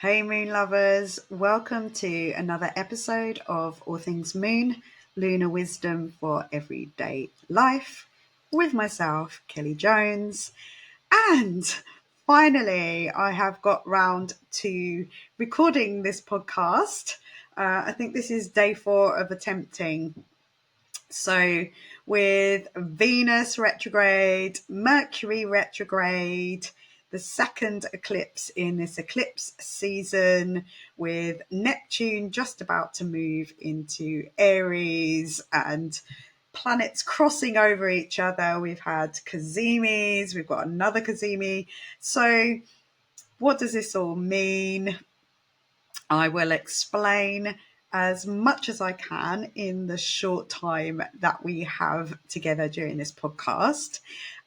Hey Moon lovers, welcome to another episode of All Things Moon, Lunar Wisdom for Everyday Life with myself, Kelly Jones. And finally, I have got round to recording this podcast. I think this is day 4 of attempting. So, with Venus retrograde, Mercury retrograde, the second eclipse in this eclipse season, with Neptune just about to move into Aries and planets crossing over each other. We've had Cazimis, we've got another Cazimi. So, what does this all mean? I will explain as much as I can in the short time that we have together during this podcast.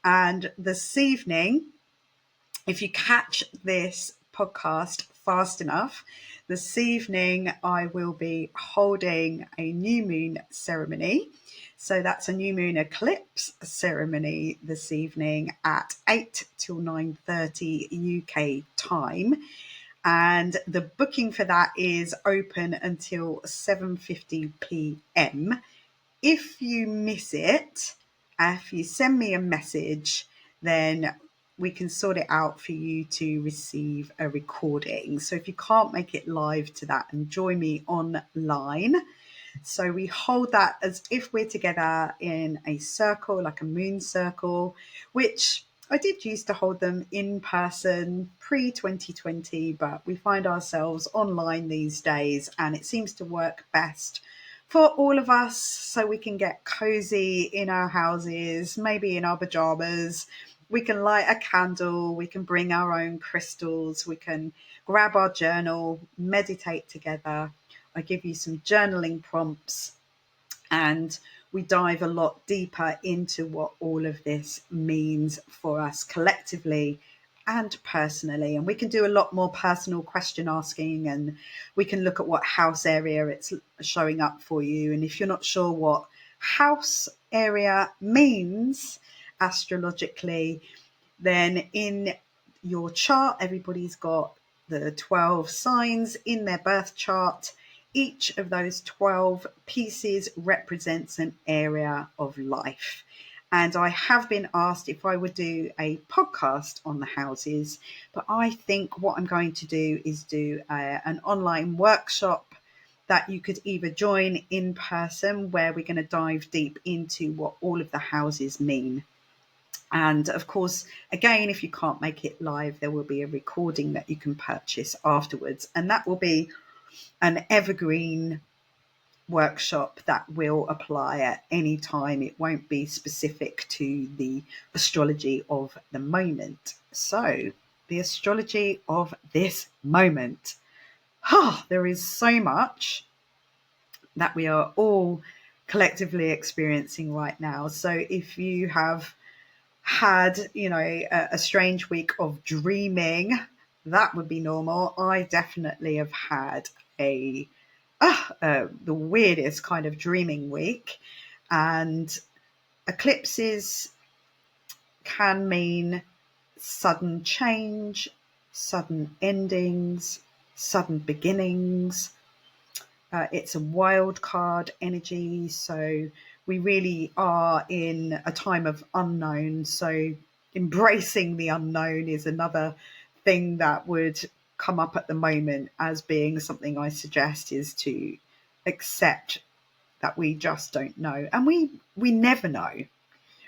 And this evening, if you catch this podcast fast enough, this evening I will be holding a new moon ceremony. So that's a new moon eclipse ceremony this evening at 8 till 9:30 UK time, and the booking for that is open until 7:50 p.m. If you miss it, if you send me a message, then we can sort it out for you to receive a recording. So if you can't make it live to that, and join me online. So we hold that as if we're together in a circle, like a moon circle, which I did used to hold them in person pre 2020, but we find ourselves online these days and it seems to work best for all of us, so we can get cozy in our houses, maybe in our pajamas. We can light a candle, we can bring our own crystals, we can grab our journal, meditate together. I give you some journaling prompts, and we dive a lot deeper into what all of this means for us collectively and personally. And we can do a lot more personal question asking, and we can look at what house area it's showing up for you. And if you're not sure what house area means astrologically, then in your chart, everybody's got the 12 signs in their birth chart. Each of those 12 pieces represents an area of life. And I have been asked if I would do a podcast on the houses, but I think what I'm going to do is do an online workshop that you could either join in person, where we're going to dive deep into what all of the houses mean. And of course, again, if you can't make it live, there will be a recording that you can purchase afterwards. And that will be an evergreen workshop that will apply at any time. It won't be specific to the astrology of the moment. So, the astrology of this moment. There is so much that we are all collectively experiencing right now. So, if you have had, a strange week of dreaming, that would be normal. I definitely have had the weirdest kind of dreaming week, and eclipses can mean sudden change, sudden endings, sudden beginnings. It's a wild card energy, so we really are in a time of unknown. So embracing the unknown is another thing that would come up at the moment as being something I suggest, is to accept that we just don't know. And we never know.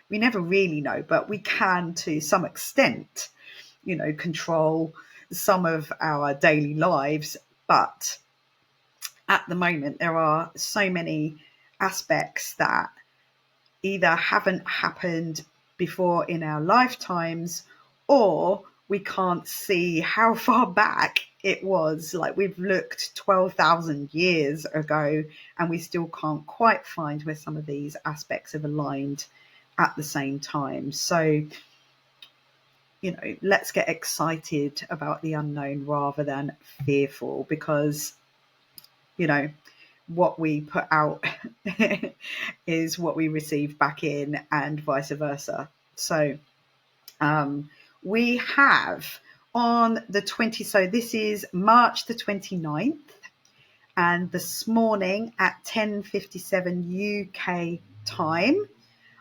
We never really know, but we can, to some extent, control some of our daily lives. But at the moment, there are so many aspects that either haven't happened before in our lifetimes, or we can't see how far back it was. Like, we've looked 12,000 years ago and we still can't quite find where some of these aspects have aligned at the same time. So, let's get excited about the unknown rather than fearful, because what we put out is what we receive back in, and vice versa. So we have on the 20th. So this is March the 29th. And this morning at 10:57 UK time,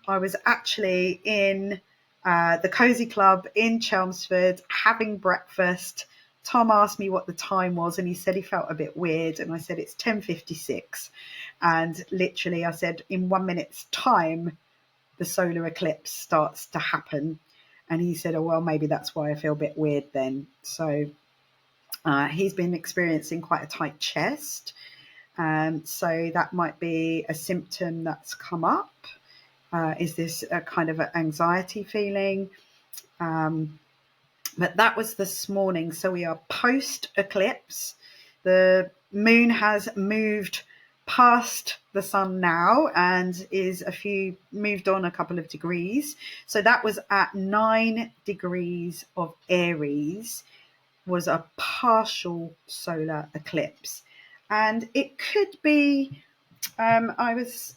I was actually in the Cozy Club in Chelmsford having breakfast. Tom asked me what the time was and he said he felt a bit weird, and I said it's 10:56, and literally I said in 1 minute's time the solar eclipse starts to happen, and he said, oh well, maybe that's why I feel a bit weird then. So he's been experiencing quite a tight chest, so that might be a symptom that's come up. Is this a kind of an anxiety feeling? But that was this morning. So we are post eclipse. The moon has moved past the sun now and is moved on a couple of degrees. So that was at 9 degrees of Aries, was a partial solar eclipse. And it could be, I was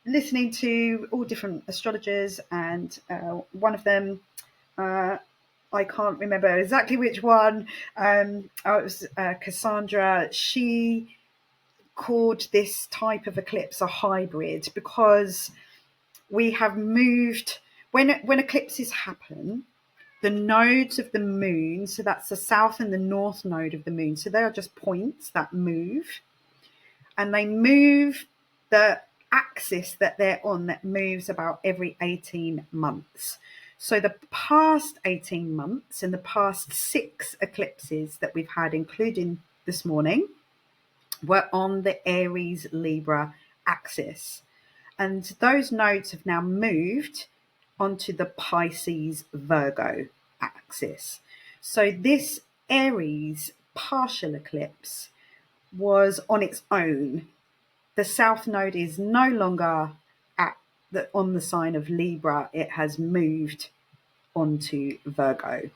listening to all different astrologers, and one of them, I can't remember exactly which one, it was Cassandra. She called this type of eclipse a hybrid because we have moved, when eclipses happen, the nodes of the moon, so that's the south and the north node of the moon, so they are just points that move, and they move the axis that they're on, that moves about every 18 months. So the past 18 months and the past 6 eclipses that we've had, including this morning, were on the Aries Libra axis. And those nodes have now moved onto the Pisces Virgo axis. So this Aries partial eclipse was on its own. The south node is no longer on the sign of Libra. It has moved onto Virgo.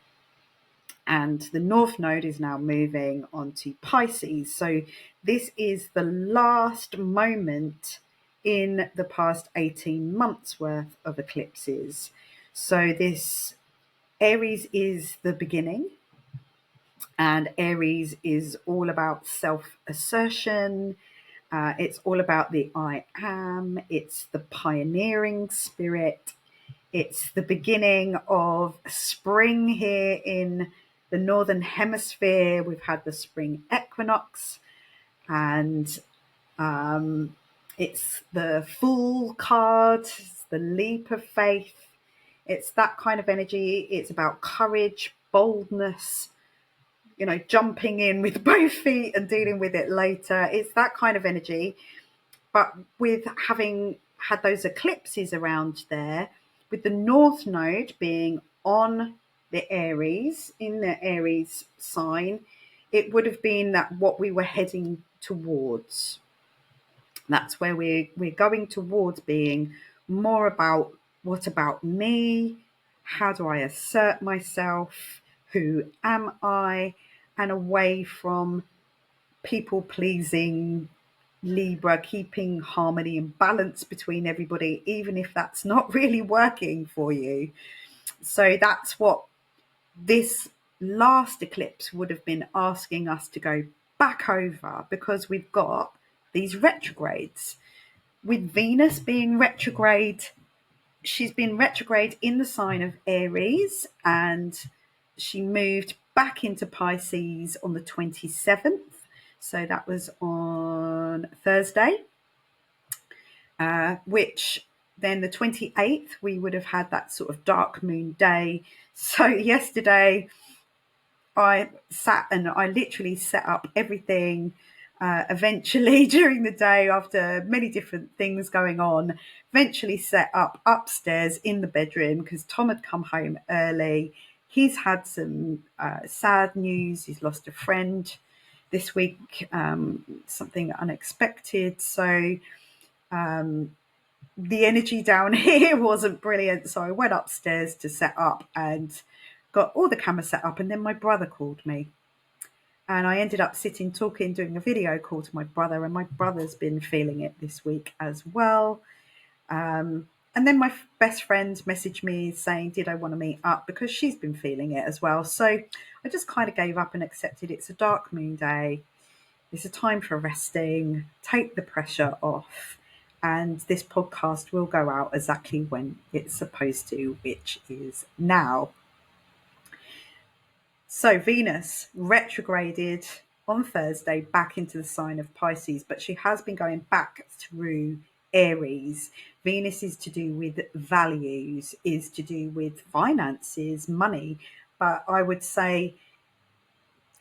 And the north node is now moving onto Pisces. So this is the last moment in the past 18 months worth of eclipses. So this Aries is the beginning, and Aries is all about self-assertion. It's all about the I am. It's the pioneering spirit. It's the beginning of spring here in the Northern Hemisphere. We've had the spring equinox, and it's the Fool card, it's the leap of faith. It's that kind of energy. It's about courage, boldness, jumping in with both feet and dealing with it later. It's that kind of energy. But with having had those eclipses around there, with the North Node being on the Aries, in the Aries sign, it would have been that what we were heading towards. That's where we're going towards, being more about, what about me? How do I assert myself? Who am I? And away from people pleasing, Libra, keeping harmony and balance between everybody, even if that's not really working for you. So that's what this last eclipse would have been asking us to go back over, because we've got these retrogrades. With Venus being retrograde, she's been retrograde in the sign of Aries, and she moved back into Pisces on the 27th. So that was on Thursday, which then the 28th, we would have had that sort of dark moon day. So yesterday I sat and I literally set up everything. Eventually during the day, after many different things going on, eventually set up upstairs in the bedroom because Tom had come home early. He's had some sad news. He's lost a friend this week, something unexpected. So the energy down here wasn't brilliant. So I went upstairs to set up and got all the cameras set up. And then my brother called me. And I ended up sitting, talking, doing a video call to my brother. And my brother's been feeling it this week as well. And then my best friend messaged me saying, did I want to meet up? Because she's been feeling it as well. So I just kind of gave up and accepted it's a dark moon day. It's a time for resting, take the pressure off. And this podcast will go out exactly when it's supposed to, which is now. So Venus retrograded on Thursday back into the sign of Pisces, but she has been going back through Aries. Venus is to do with values, is to do with finances, money. But I would say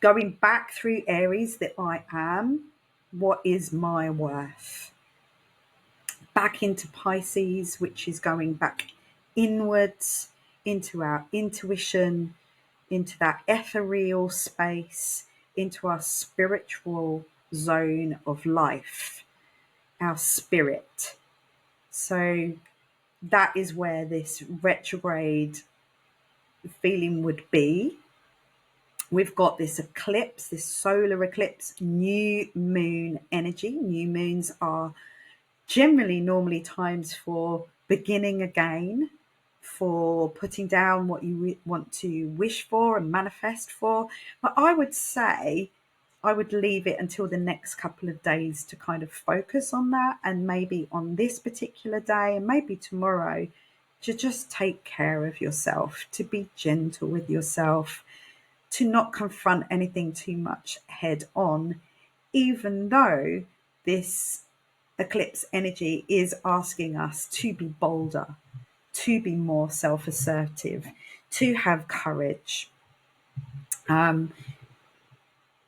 going back through Aries, that I am, what is my worth? Back into Pisces, which is going back inwards into our intuition, into that ethereal space, into our spiritual zone of life, our spirit. So that is where this retrograde feeling would be. We've got this eclipse, this solar eclipse, new moon energy. New moons are generally normally times for beginning again, for putting down what you want to wish for and manifest for. But I would say I would leave it until the next couple of days to kind of focus on that, and maybe on this particular day and maybe tomorrow to just take care of yourself, to be gentle with yourself, to not confront anything too much head on, even though this eclipse energy is asking us to be bolder, to be more self assertive, to have courage.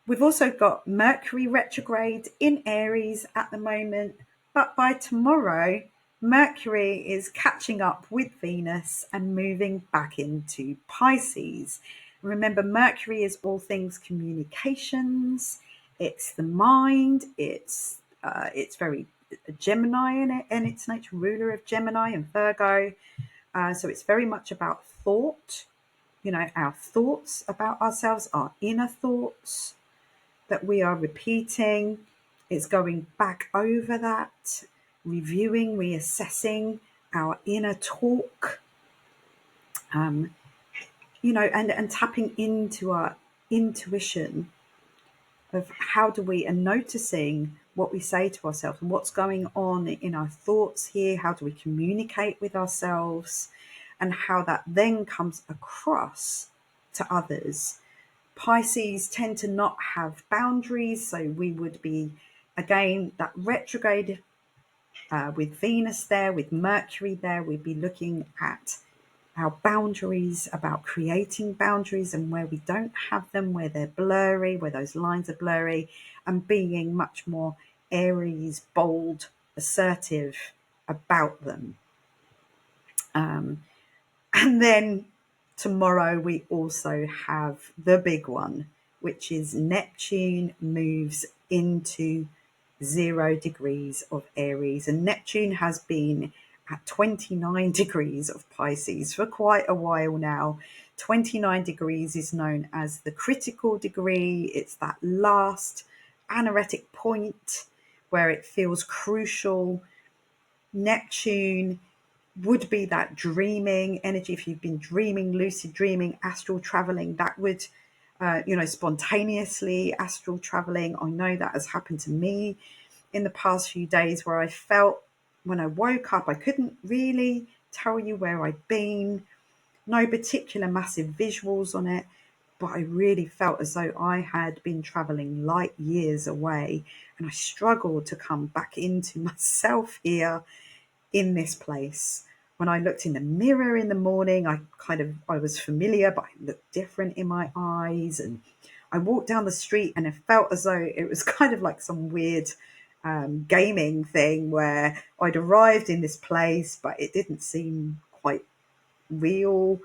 We've also got Mercury retrograde in Aries at the moment, but by tomorrow, Mercury is catching up with Venus and moving back into Pisces. Remember, Mercury is all things communications. It's the mind. It's very Gemini in it, and its nature, ruler of Gemini and Virgo. So it's very much about thought. You know, our thoughts about ourselves, our inner thoughts that we are repeating. It's going back over that, reviewing, reassessing our inner talk, and tapping into our intuition of how do we, and noticing what we say to ourselves and what's going on in our thoughts here, how do we communicate with ourselves, and how that then comes across to others. Pisces tend to not have boundaries, so we would be, again, that retrograde with Venus there, with Mercury there, we'd be looking at our boundaries, about creating boundaries and where we don't have them, where they're blurry, where those lines are blurry, and being much more Aries, bold, assertive about them. And then tomorrow we also have the big one, which is Neptune moves into 0 degrees of Aries. And Neptune has been at 29 degrees of Pisces for quite a while now. 29 degrees is known as the critical degree. It's that last anoretic point where it feels crucial. Neptune would be that dreaming energy. If you've been dreaming, lucid dreaming, astral traveling, that would, spontaneously astral traveling. I know that has happened to me in the past few days, where I felt when I woke up, I couldn't really tell you where I'd been, no particular massive visuals on it, but I really felt as though I had been traveling light years away, and I struggled to come back into myself here in this place. When I looked in the mirror in the morning, I was familiar, but I looked different in my eyes. And I walked down the street and it felt as though it was kind of like some weird gaming thing where I'd arrived in this place, but it didn't seem quite real.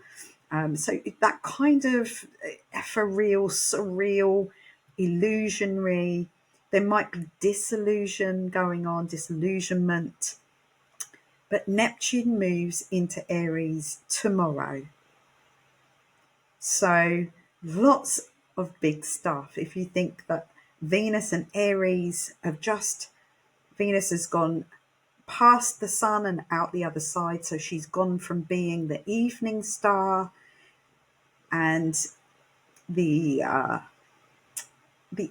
So that kind of ethereal, surreal, illusionary, there might be disillusion going on, disillusionment. But Neptune moves into Aries tomorrow. So lots of big stuff. If you think that Venus and Aries Venus has gone past the sun and out the other side. So she's gone from being the evening star, and the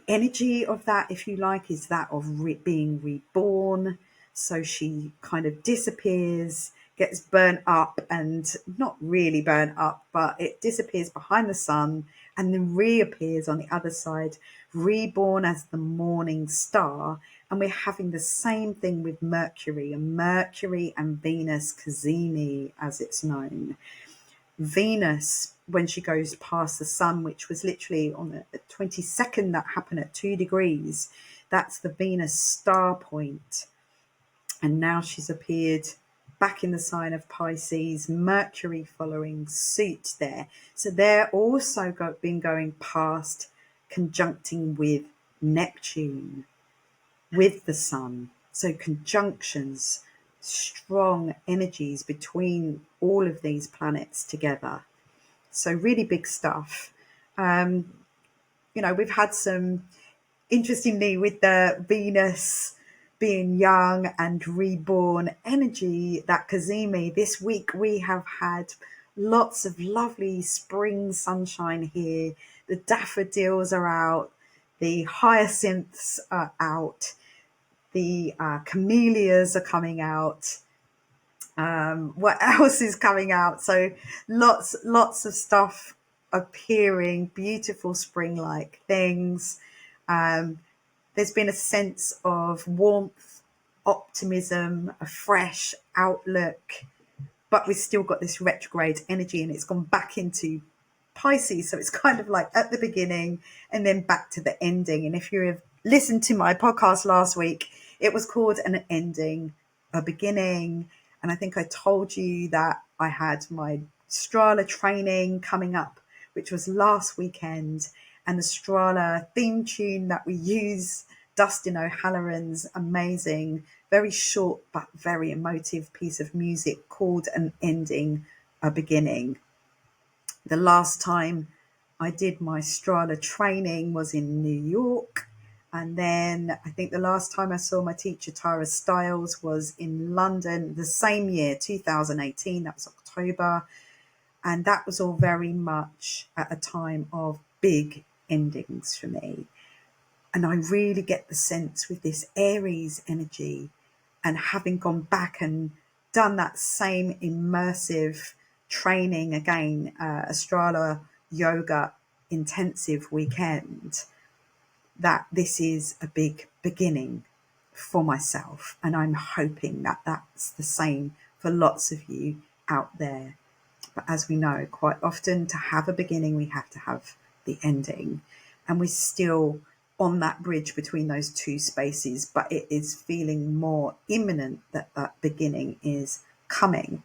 energy of that, if you like, is that of being reborn. So she kind of disappears, gets burnt up, and not really burnt up, but it disappears behind the sun and then reappears on the other side, reborn as the morning star. And we're having the same thing with Mercury, and Mercury and Venus cazimi, as it's known. Venus, when she goes past the sun, which was literally on the 22nd, that happened at 2 degrees, that's the Venus star point. And now she's appeared back in the sign of Pisces, Mercury following suit there. So they're also been going past, conjuncting with Neptune, with the sun. So conjunctions, strong energies between all of these planets together. So really big stuff. We've had some, interestingly, with the Venus being young and reborn energy, that cazimi, this week we have had lots of lovely spring sunshine here. The daffodils are out, the hyacinths are out, the camellias are coming out. What else is coming out? So lots of stuff appearing, beautiful spring-like things. There's been a sense of warmth, optimism, a fresh outlook, but we've still got this retrograde energy, and it's gone back into Pisces. So it's kind of like at the beginning and then back to the ending. And if you have listened to my podcast last week, it was called An Ending, a Beginning. And I think I told you that I had my Strala training coming up, which was last weekend. And the Strala theme tune that we use, Dustin O'Halloran's amazing, very short but very emotive piece of music called An Ending, a Beginning. The last time I did my Strala training was in New York. And then I think the last time I saw my teacher, Tara Stiles, was in London the same year, 2018. That was October. And that was all very much at a time of big endings for me. And I really get the sense with this Aries energy, and having gone back and done that same immersive training again, Astrala yoga intensive weekend, that this is a big beginning for myself. And I'm hoping that that's the same for lots of you out there. But as we know, quite often to have a beginning, we have to have the ending. And we're still on that bridge between those two spaces, but it is feeling more imminent that that beginning is coming.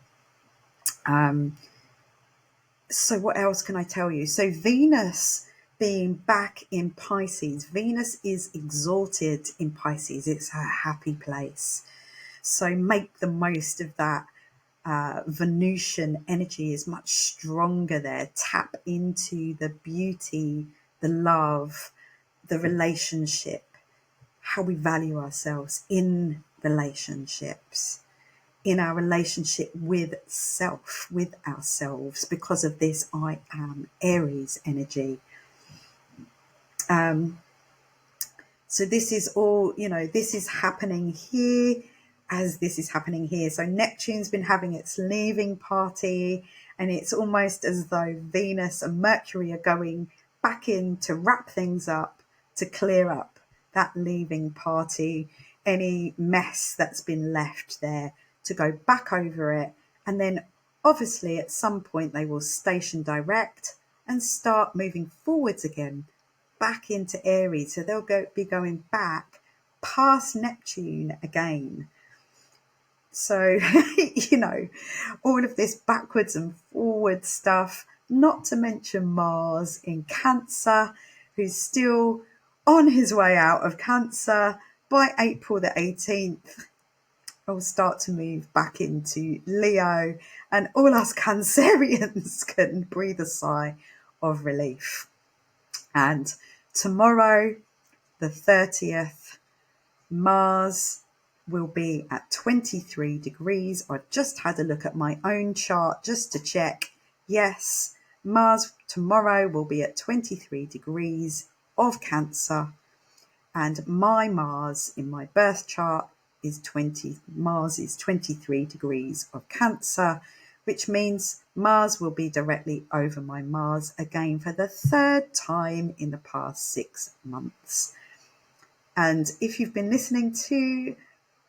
So what else can I tell you? So Venus being back in Pisces, Venus is exalted in Pisces. It's her happy place. So make the most of that. Venusian energy is much stronger there. Tap into the beauty, the love, the relationship, how we value ourselves in relationships, in our relationship with self, with ourselves, because of this I am Aries energy. So this is all, this is happening here as this is happening here. So Neptune's been having its leaving party, and it's almost as though Venus and Mercury are going back in to wrap things up, to clear up that leaving party, any mess that's been left there, to go back over it. And then obviously at some point they will station direct and start moving forwards again, back into Aries. So they'll be going back past Neptune again. So, all of this backwards and forward stuff, not to mention Mars in Cancer, who's still on his way out of Cancer. By April the 18th, will start to move back into Leo, and all us Cancerians can breathe a sigh of relief. And tomorrow, the 30th, Mars will be at 23 degrees. I've just had a look at my own chart just to check. Yes, Mars tomorrow will be at 23 degrees of Cancer, and my Mars in my birth chart is Mars is 23 degrees of Cancer, which means Mars will be directly over my Mars again for the third time in the past 6 months. And if you've been listening to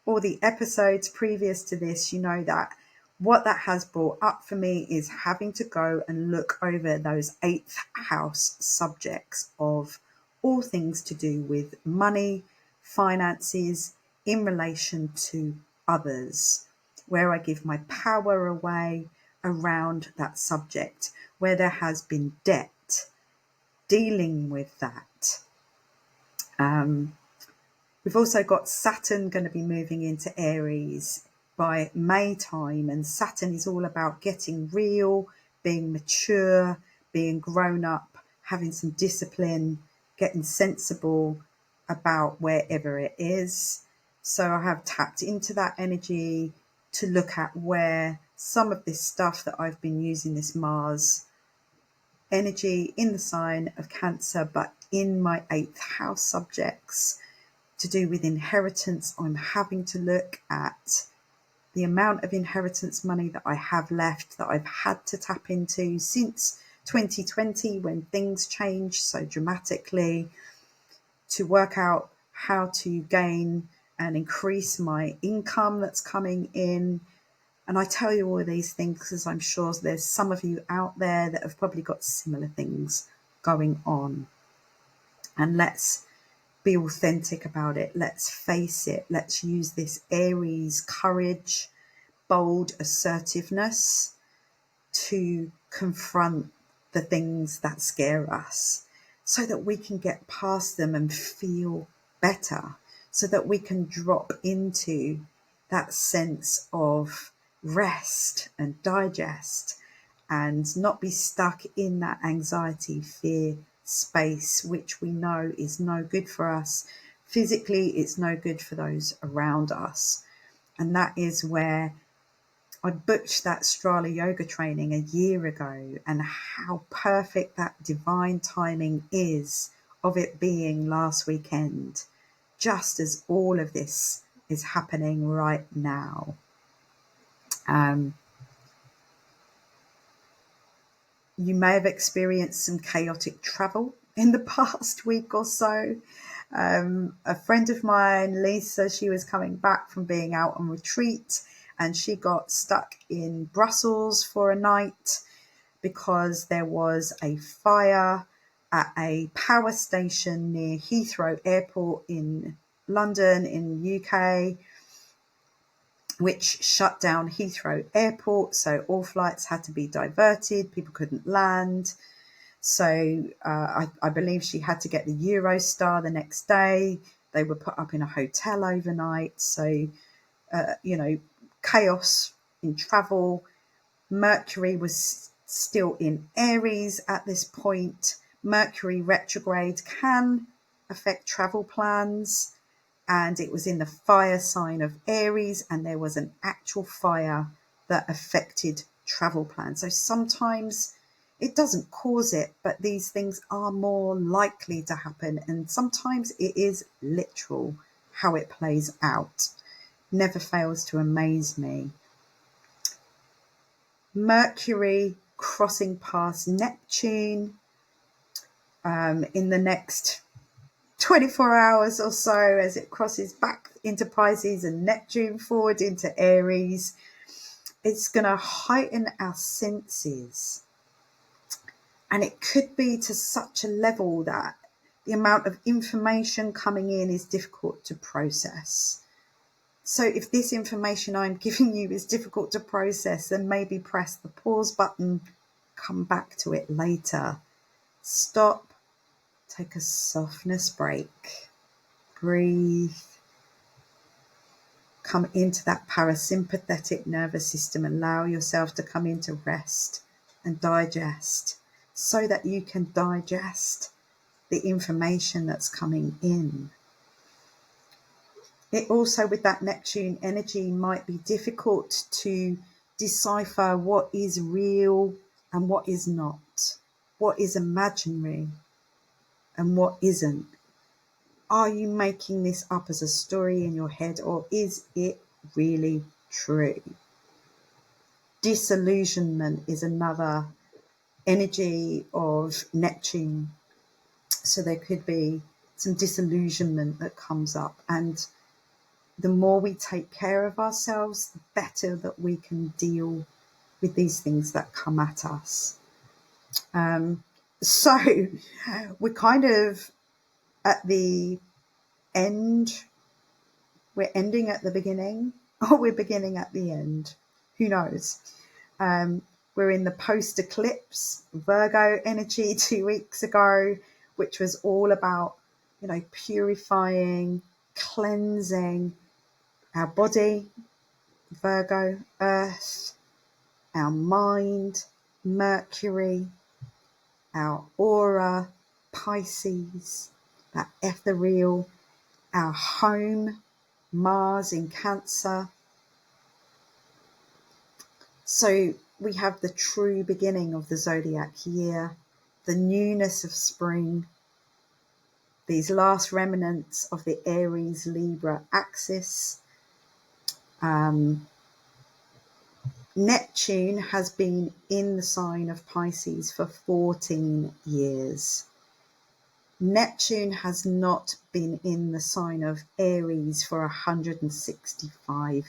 all the episodes previous to this, you know that what that has brought up for me is having to go and look over those 8th house subjects of all things to do with money, finances, in relation to others, where I give my power away around that subject, where there has been debt, dealing with that. We've also got Saturn going to be moving into Aries by May time, and Saturn is all about getting real, being mature, being grown up, having some discipline, getting sensible about wherever it is. So I have tapped into that energy to look at where some of this stuff that I've been using, this Mars energy in the sign of Cancer, but in my 8th house subjects, to do with inheritance. I'm having to look at the amount of inheritance money that I have left that I've had to tap into since 2020, when things changed so dramatically, to work out how to gain and increase my income that's coming in. And I tell you all of these things because I'm sure there's some of you out there that have probably got similar things going on. And let's be authentic about it. Let's face it. Let's use this Aries courage, bold assertiveness to confront the things that scare us, so that we can get past them and feel better, so that we can drop into that sense of rest and digest, and not be stuck in that anxiety, fear space, which we know is no good for us. Physically, it's no good for those around us. And that is where I booked that Strala yoga training a year ago, and how perfect that divine timing is of it being last weekend, just as all of this is happening right now. You may have experienced some chaotic travel in the past week or so. A friend of mine, Lisa, she was coming back from being out on retreat, and she got stuck in Brussels for a night because there was a fire at a power station near Heathrow Airport in London in the UK, which shut down Heathrow Airport. So all flights had to be diverted. People couldn't land. So I believe she had to get the Eurostar the next day. They were put up in a hotel overnight. So, chaos in travel. Mercury was still in Aries at this point. Mercury retrograde can affect travel plans. And it was in the fire sign of Aries, and there was an actual fire that affected travel plans. So sometimes it doesn't cause it, but these things are more likely to happen. And sometimes it is literal how it plays out. Never fails to amaze me. Mercury crossing past Neptune in the next 24 hours or so, as it crosses back into Pisces and Neptune forward into Aries. It's going to heighten our senses. And it could be to such a level that the amount of information coming in is difficult to process. So if this information I'm giving you is difficult to process, then maybe press the pause button, come back to it later. Stop, take a softness break, breathe, come into that parasympathetic nervous system, allow yourself to come into rest and digest, so that you can digest the information that's coming in. It also, with that Neptune energy, might be difficult to decipher what is real and what is not, what is imaginary and what isn't. Are you making this up as a story in your head, or is it really true? Disillusionment is another energy of Neptune. So there could be some disillusionment that comes up, and the more we take care of ourselves, the better that we can deal with these things that come at us. So we're kind of at the end. We're ending at the beginning, or we're beginning at the end. Who knows? We're in the post-eclipse Virgo energy 2 weeks ago, which was all about, purifying, cleansing our body, Virgo, Earth, our mind, Mercury, our aura, Pisces, that ethereal, our home, Mars in Cancer. So we have the true beginning of the zodiac year, the newness of spring, these last remnants of the Aries Libra axis. Neptune has been in the sign of Pisces for 14 years. Neptune has not been in the sign of Aries for 165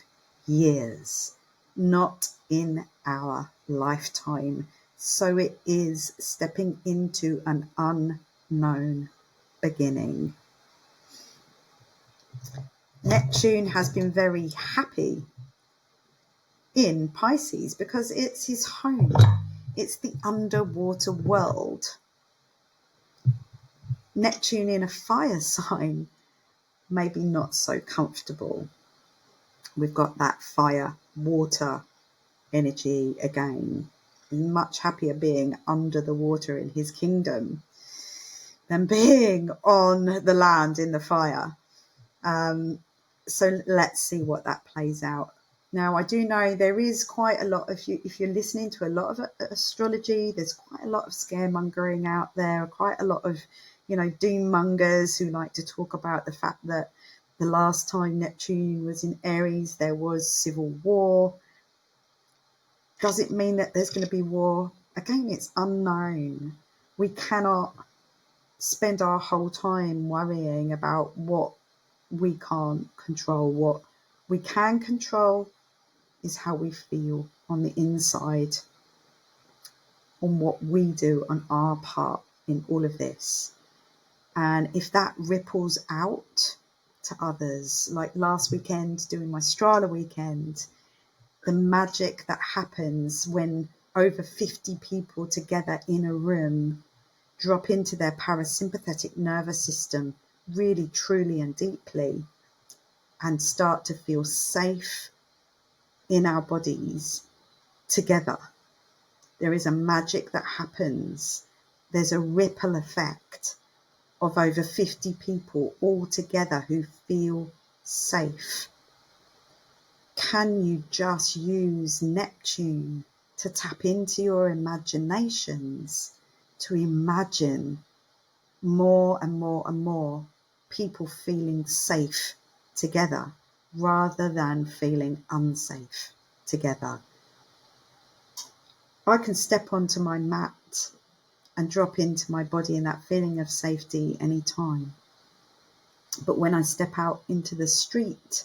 years, not in our lifetime. So it is stepping into an unknown beginning. Neptune has been very happy in Pisces because it's his home. It's the underwater world. Neptune in a fire sign, maybe not so comfortable. We've got that fire, water energy again. Much happier being under the water in his kingdom than being on the land in the fire. So let's see what that plays out. Now, I do know there is quite a lot of you, if you're listening to a lot of astrology, there's quite a lot of scaremongering out there, quite a lot of, doom mongers who like to talk about the fact that the last time Neptune was in Aries, there was civil war. Does it mean that there's going to be war? Again, it's unknown. We cannot spend our whole time worrying about what we can't control. What we can control is how we feel on the inside, on what we do on our part in all of this. And if that ripples out to others, like last weekend doing my Strala weekend, the magic that happens when over 50 people together in a room drop into their parasympathetic nervous system really, truly and deeply and start to feel safe in our bodies together. There is a magic that happens. There's a ripple effect of over 50 people all together who feel safe. Can you just use Neptune to tap into your imaginations, to imagine more and more and more people feeling safe together rather than feeling unsafe together? I can step onto my mat and drop into my body in that feeling of safety anytime. But when I step out into the street,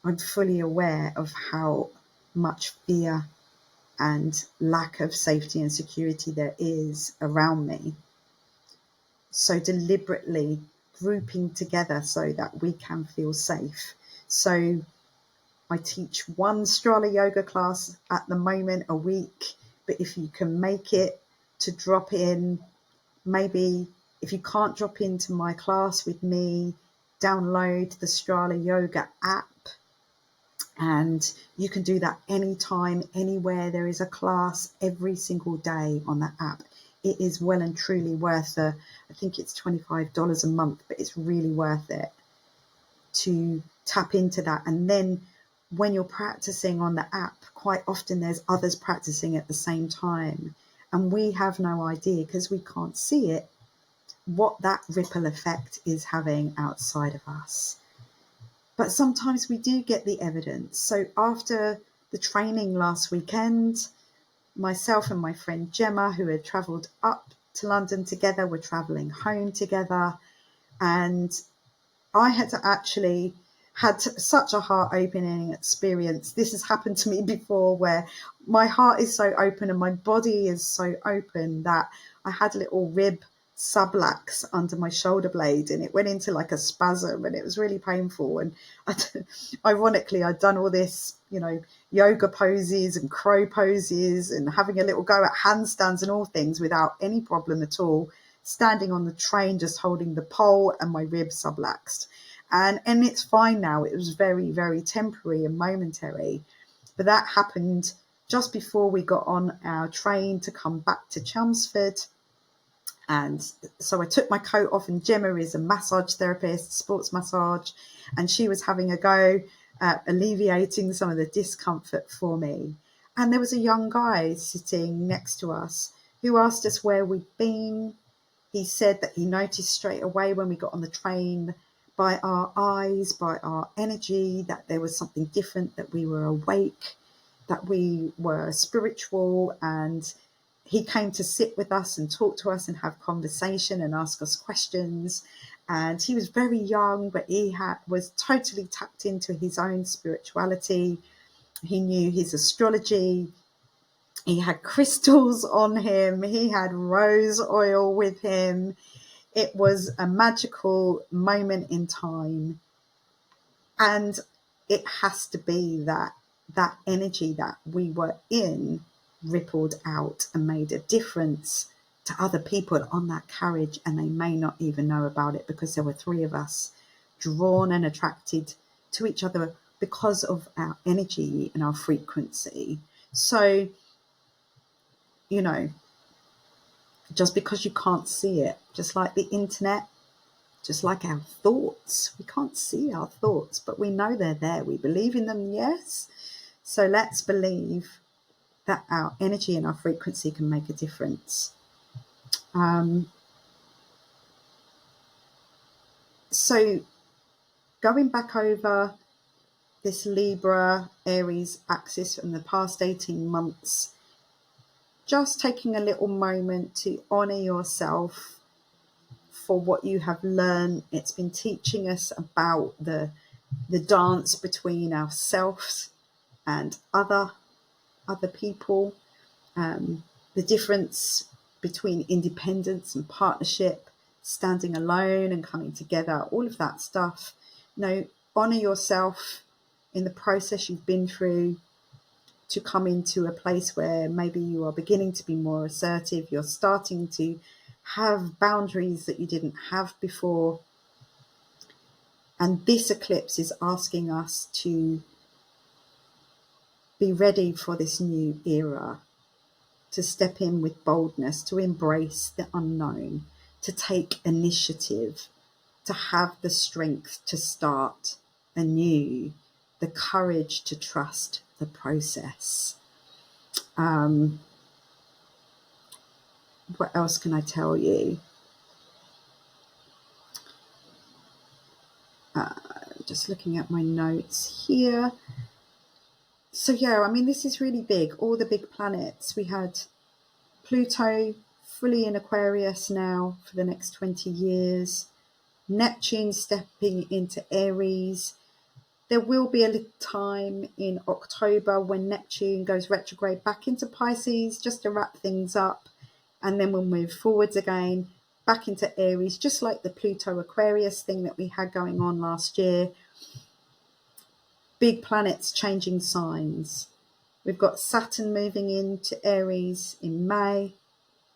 I'm fully aware of how much fear and lack of safety and security there is around me. So deliberately grouping together so that we can feel safe. So I teach one Strala yoga class at the moment a week, but if you can make it to drop in, maybe if you can't drop into my class with me, download the Strala Yoga app, and you can do that anytime, anywhere. There is a class every single day on that app. It is well and truly worth I think it's $25 a month, but it's really worth it. to tap into that. And then when you're practicing on the app, quite often there's others practicing at the same time, and we have no idea, because we can't see it, what that ripple effect is having outside of us. But sometimes we do get the evidence. So after the training last weekend, myself and my friend Gemma, who had travelled up to London together, were travelling home together, and I had such a heart-opening experience. This has happened to me before, where my heart is so open and my body is so open that I had a little rib sublux under my shoulder blade, and it went into like a spasm, and it was really painful. And ironically, I'd done all this, yoga poses and crow poses and having a little go at handstands and all things without any problem at all, standing on the train, just holding the pole, and my rib subluxed. And it's fine now. It was very, very temporary and momentary. But that happened just before we got on our train to come back to Chelmsford. And so I took my coat off, and Gemma is a massage therapist, sports massage, and she was having a go at alleviating some of the discomfort for me. And there was a young guy sitting next to us who asked us where we'd been. He said that he noticed straight away when we got on the train, by our eyes, by our energy, that there was something different, that we were awake, that we were spiritual. And he came to sit with us and talk to us and have conversation and ask us questions. And he was very young, but he was totally tapped into his own spirituality. He knew his astrology. He had crystals on him. He had rose oil with him. It was a magical moment in time. And it has to be that energy that we were in rippled out and made a difference to other people on that carriage, and they may not even know about it, because there were three of us drawn and attracted to each other because of our energy and our frequency. So, just because you can't see it, just like the internet, just like our thoughts, we can't see our thoughts, but we know they're there. We believe in them, yes. So let's believe that our energy and our frequency can make a difference. So going back over this Libra Aries axis from the past 18 months, just taking a little moment to honor yourself for what you have learned. It's been teaching us about the dance between ourselves and other people, the difference between independence and partnership, standing alone and coming together, all of that stuff. Honor yourself in the process you've been through to come into a place where maybe you are beginning to be more assertive. You're starting to have boundaries that you didn't have before. And this eclipse is asking us to be ready for this new era, to step in with boldness, to embrace the unknown, to take initiative, to have the strength to start anew, the courage to trust the process. What else can I tell you? Just looking at my notes here. So yeah, this is really big. All the big planets. We had Pluto fully in Aquarius now for the next 20 years. Neptune stepping into Aries. There will be a little time in October when Neptune goes retrograde back into Pisces, just to wrap things up. And then we'll move forwards again, back into Aries, just like the Pluto Aquarius thing that we had going on last year. Big planets changing signs. We've got Saturn moving into Aries in May.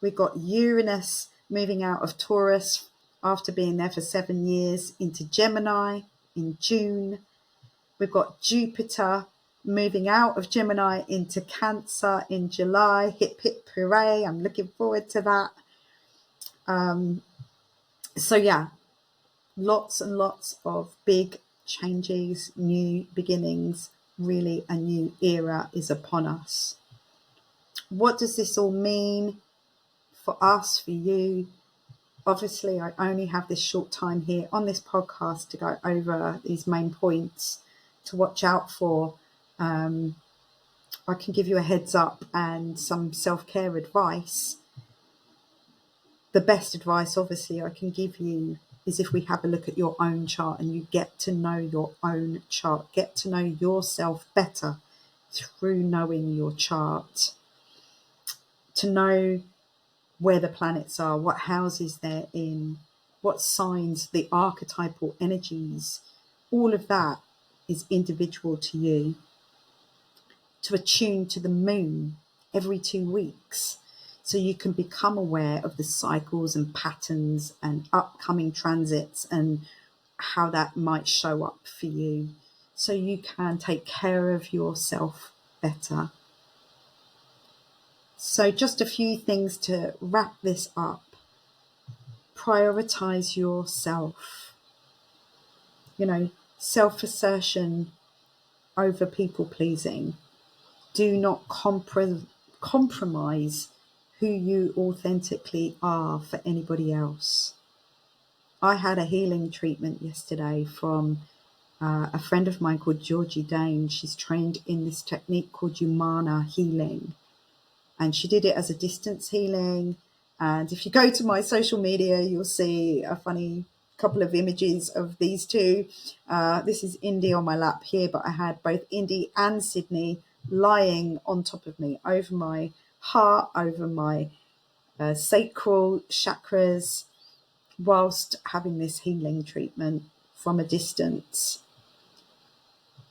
We've got Uranus moving out of Taurus after being there for 7 years into Gemini in June. We've got Jupiter moving out of Gemini into Cancer in July. Hip, hip, hooray. I'm looking forward to that. So yeah, lots and lots of big changes, new beginnings, really a new era is upon us. What does this all mean for us, for you? Obviously, I only have this short time here on this podcast to go over these main points to watch out for. I can give you a heads up and some self-care advice. The best advice, obviously, I can give you is if we have a look at your own chart and you get to know your own chart, get to know yourself better through knowing your chart, to know where the planets are, what houses they're in, what signs, the archetypal energies, all of that is individual to you. To attune to the moon every 2 weeks so you can become aware of the cycles and patterns and upcoming transits and how that might show up for you so you can take care of yourself better. So just a few things to wrap this up. Prioritize yourself. Self-assertion over people-pleasing. Do not compromise who you authentically are for anybody else. I had a healing treatment yesterday from a friend of mine called Georgie Dane. She's trained in this technique called Humana healing. And she did it as a distance healing. And if you go to my social media, you'll see a funny couple of images of these two. This is Indy on my lap here, but I had both Indy and Sydney lying on top of me, over my heart, over my sacral chakras, whilst having this healing treatment from a distance.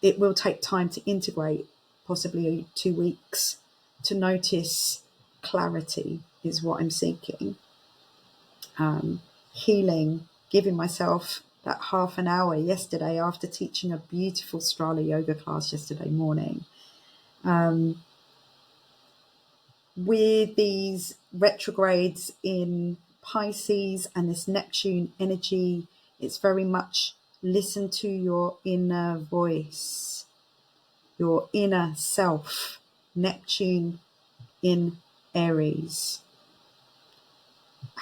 It will take time to integrate, possibly 2 weeks, to notice clarity is what I'm seeking. Healing, giving myself that half an hour yesterday after teaching a beautiful Strala yoga class yesterday morning. With these retrogrades in Pisces and this Neptune energy, it's very much listen to your inner voice, your inner self. Neptune in Aries.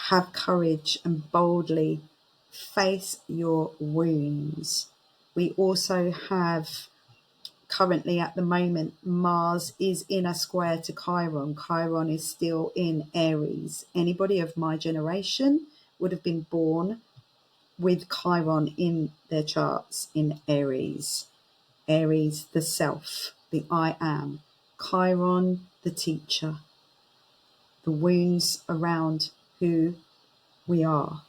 Have courage and boldly face your wounds. We also have currently at the moment, Mars is in a square to Chiron. Chiron is still in Aries. Anybody of my generation would have been born with Chiron in their charts in Aries. Aries, the self, the I am. Chiron, the teacher. The wounds around who we are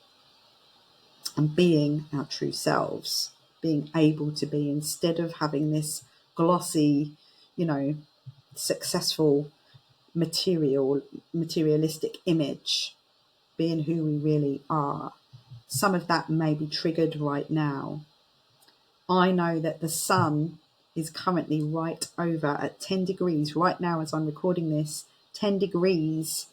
and being our true selves, being able to be, instead of having this glossy, successful materialistic image, being who we really are. Some of that may be triggered right now. I know that the sun is currently right over at 10 degrees right now as I'm recording this. 10 degrees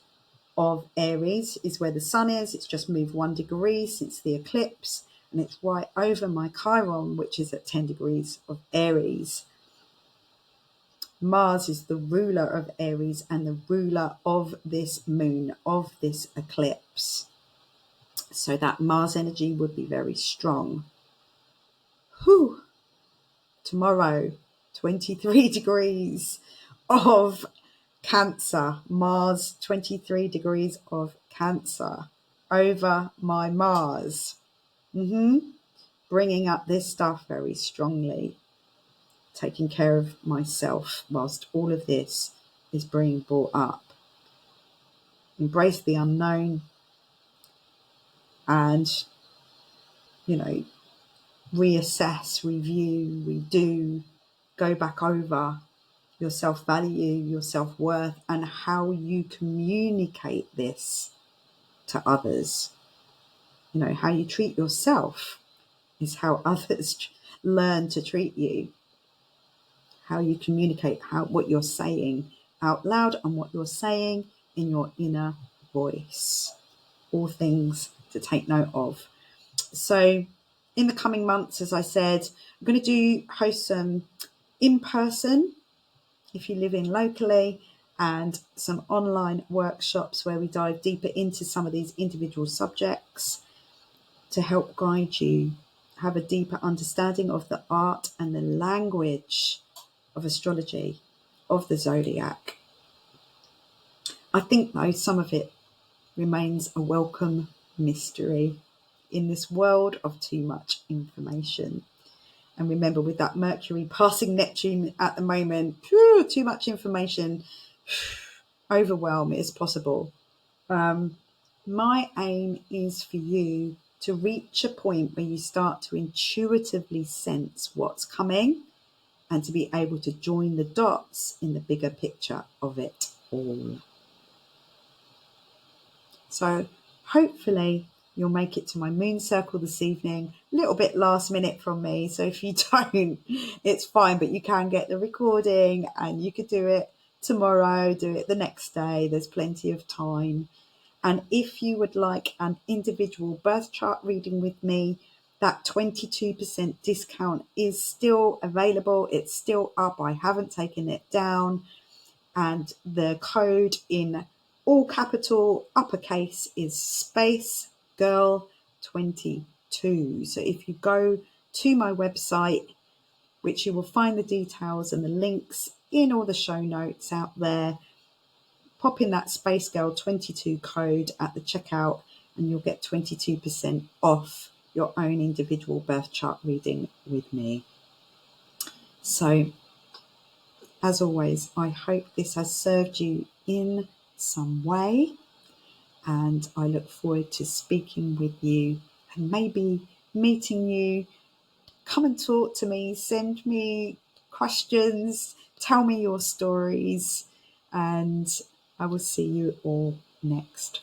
of Aries is where the sun is. It's just moved 1 degree since the eclipse, and it's right over my Chiron, which is at 10 degrees of Aries. Mars is the ruler of Aries and the ruler of this moon, of this eclipse. So that Mars energy would be very strong. Tomorrow, 23 degrees of Cancer. Mars, 23 degrees of Cancer over my Mars. Bringing up this stuff very strongly. Taking care of myself whilst all of this is being brought up. Embrace the unknown and, reassess, review, redo, go back over your self-value, your self-worth, and how you communicate this to others. How you treat yourself is how others learn to treat you. How you communicate, what you're saying out loud and what you're saying in your inner voice. All things to take note of. So in the coming months, as I said, I'm going to host some in person if you live in locally, and some online workshops where we dive deeper into some of these individual subjects to help guide you have a deeper understanding of the art and the language of astrology, of the zodiac. I think, though, some of it remains a welcome mystery in this world of too much information. And remember, with that Mercury passing Neptune at the moment, too much information, overwhelm is possible. My aim is for you to reach a point where you start to intuitively sense what's coming and to be able to join the dots in the bigger picture of it all. So hopefully you'll make it to my moon circle this evening. A little bit last minute from me, so if you don't, it's fine, but you can get the recording and you could do it tomorrow, do it the next day. There's plenty of time. And if you would like an individual birth chart reading with me, that 22% discount is still available. It's still up. I haven't taken it down. And the code in all capital uppercase is space girl 22. So if you go to my website, which you will find the details and the links in all the show notes out there, pop in that Space Girl 22 code at the checkout and you'll get 22% off your own individual birth chart reading with me. So, as always, I hope this has served you in some way, and I look forward to speaking with you and maybe meeting you. Come and talk to me, send me questions, tell me your stories, and I will see you all next